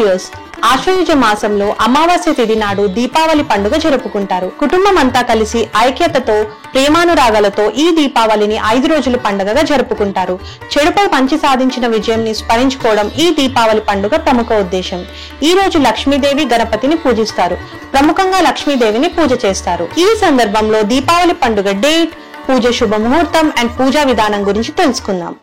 Viewers, ఆశ్వయుజ మాసంలో అమావాస్య తిథి నాడు దీపావళి పండుగ జరుపుకుంటారు. కుటుంబం అంతా కలిసి ఐక్యతతో ప్రేమానురాగాలతో ఈ దీపావళిని 5 రోజుల పండుగగా జరుపుకుంటారు. చెడుపై మంచి సాధించిన విజయంని స్మరించుకోవడం ఈ దీపావళి పండుగ ప్రముఖ ఉద్దేశం. ఈ రోజు లక్ష్మీదేవి, గణపతిని పూజిస్తారు. ప్రముఖంగా లక్ష్మీదేవిని పూజ చేస్తారు. ఈ సందర్భంలో దీపావళి పండుగ డేట్, పూజ శుభ ముహూర్తం అండ్ పూజా విధానం గురించి తెలుసుకుందాం.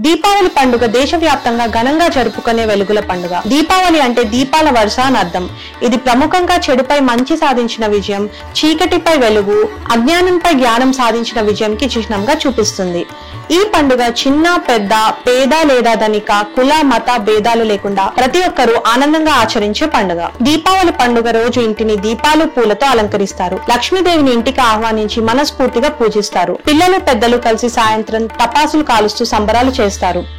దీపావళి పండుగ దేశవ్యాప్తంగా ఘనంగా జరుపుకునే వెలుగుల పండుగ. దీపావళి అంటే దీపాల వరుస అని అర్థం. ఇది ప్రముఖంగా చెడుపై మంచి సాధించిన విజయం, చీకటిపై వెలుగు, అజ్ఞానంపై జ్ఞానం సాధించిన విజయంకి చిహ్నంగా చూపిస్తుంది. ఈ పండుగ చిన్న పెద్ద, పేద లేదా ధనిక, కుల మత భేదాలు లేకుండా ప్రతి ఒక్కరూ ఆనందంగా ఆచరించే పండుగ. దీపావళి పండుగ రోజు ఇంటిని దీపాలు, పూలతో అలంకరిస్తారు. లక్ష్మీదేవిని ఇంటికి ఆహ్వానించి మనస్ఫూర్తిగా పూజిస్తారు. పిల్లలు పెద్దలు కలిసి సాయంత్రం టపాసులు కాలుస్తూ సంబరాలు చేస్తారు.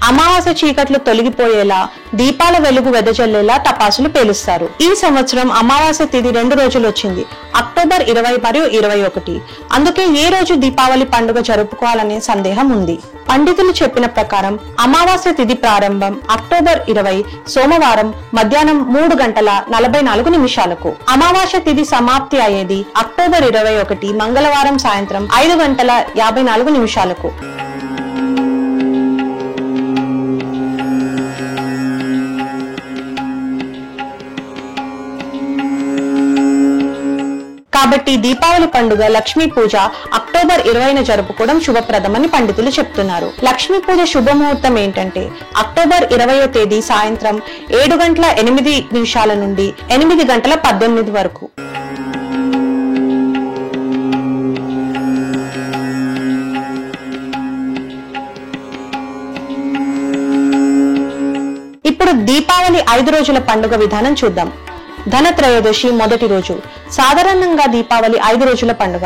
అమావాస్య చీకట్లు తొలగిపోయేలా, దీపాల వెలుగు వెదజల్లేలా టపాసులు పేలుస్తారు. ఈ సంవత్సరం అమావాస్య తిథి 2 రోజులు వచ్చింది, అక్టోబర్ 20 మరియు 21. అందుకే ఏ రోజు దీపావళి పండుగ జరుపుకోవాలనే సందేహం ఉంది. పండితులు చెప్పిన ప్రకారం అమావాస్య తిథి ప్రారంభం అక్టోబర్ 20 సోమవారం మధ్యాహ్నం 3:44. అమావాస్య తిథి సమాప్తి అయ్యేది అక్టోబర్ 21 మంగళవారం సాయంత్రం 5:54. కాబట్టి దీపావళి పండుగ లక్ష్మీ పూజ అక్టోబర్ 20న జరుపుకోవడం శుభప్రదమని పండితులు చెప్తున్నారు. లక్ష్మీ పూజ శుభముహూర్తం ఏంటంటే అక్టోబర్ 20వ తేదీ సాయంత్రం 7:08 నుండి 8:18 వరకు. ఇప్పుడు దీపావళి 5 రోజుల పండుగ విధానం చూద్దాం. ధనత్రయోదశి మొదటి రోజు. సాధారణంగా దీపావళి 5 రోజుల పండుగ.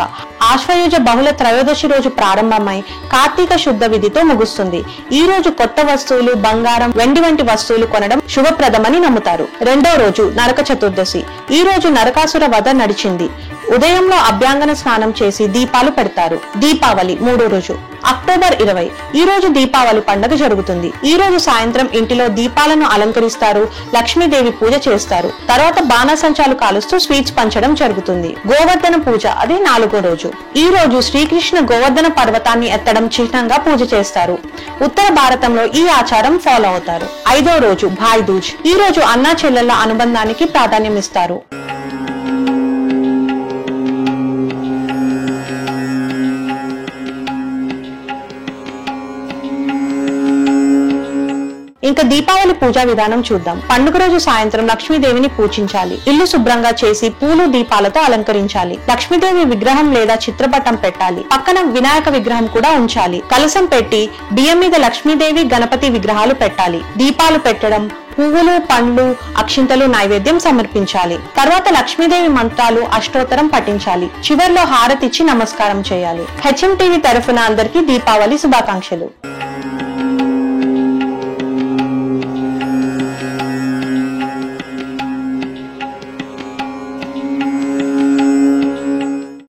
ఆశ్వయుజ బహుళ త్రయోదశి రోజు ప్రారంభమై కార్తీక శుద్ధ విధితో ముగుస్తుంది. ఈ రోజు కొత్త వస్తువులు, బంగారం, వెండి వంటి వస్తువులు కొనడం శుభప్రదమని నమ్ముతారు. రెండో రోజు నరక చతుర్దశి. ఈ రోజు నరకాసుర వధ నడిచింది. ఉదయంలో అభ్యంగన స్నానం చేసి దీపాలు పెడతారు. దీపావళి 3వ రోజు అక్టోబర్ 20. ఈ రోజు దీపావళి పండుగ జరుగుతుంది. ఈ రోజు సాయంత్రం ఇంటిలో దీపాలను అలంకరిస్తారు, లక్ష్మీదేవి పూజ చేస్తారు. తర్వాత బాణసంచాలు కాలుస్తూ స్వీట్స్ పంచడం జరుగుతుంది. గోవర్ధన పూజ, అది 4వ రోజు. ఈ రోజు శ్రీకృష్ణ గోవర్ధన పర్వతాన్ని ఎత్తడం చిహ్నంగా పూజ చేస్తారు. ఉత్తర భారతంలో ఈ ఆచారం ఫాలో అవుతారు. 5వ రోజు భాయ్ దూజ్. ఈ రోజు అన్నా చెల్లెళ్ల అనుబంధానికి ప్రాధాన్యం ఇస్తారు. ఇంకా దీపావళి పూజా విధానం చూద్దాం. పండుగ రోజు సాయంత్రం లక్ష్మీదేవిని పూజించాలి. ఇల్లు శుభ్రంగా చేసి పూలు, దీపాలతో అలంకరించాలి. లక్ష్మీదేవి విగ్రహం లేదా చిత్రపటం పెట్టాలి. పక్కన వినాయక విగ్రహం కూడా ఉంచాలి. కలశం పెట్టి బియ్యం మీద లక్ష్మీదేవి, గణపతి విగ్రహాలు పెట్టాలి. దీపాలు పెట్టడం, పువ్వులు, పండ్లు, అక్షింతలు నైవేద్యం సమర్పించాలి. తర్వాత లక్ష్మీదేవి మంత్రాలు, అష్టోత్తరం పఠించాలి. చివర్లో హారతిచ్చి నమస్కారం చేయాలి. హెచ్ఎం టీవీ తరఫున అందరికీ దీపావళి శుభాకాంక్షలు.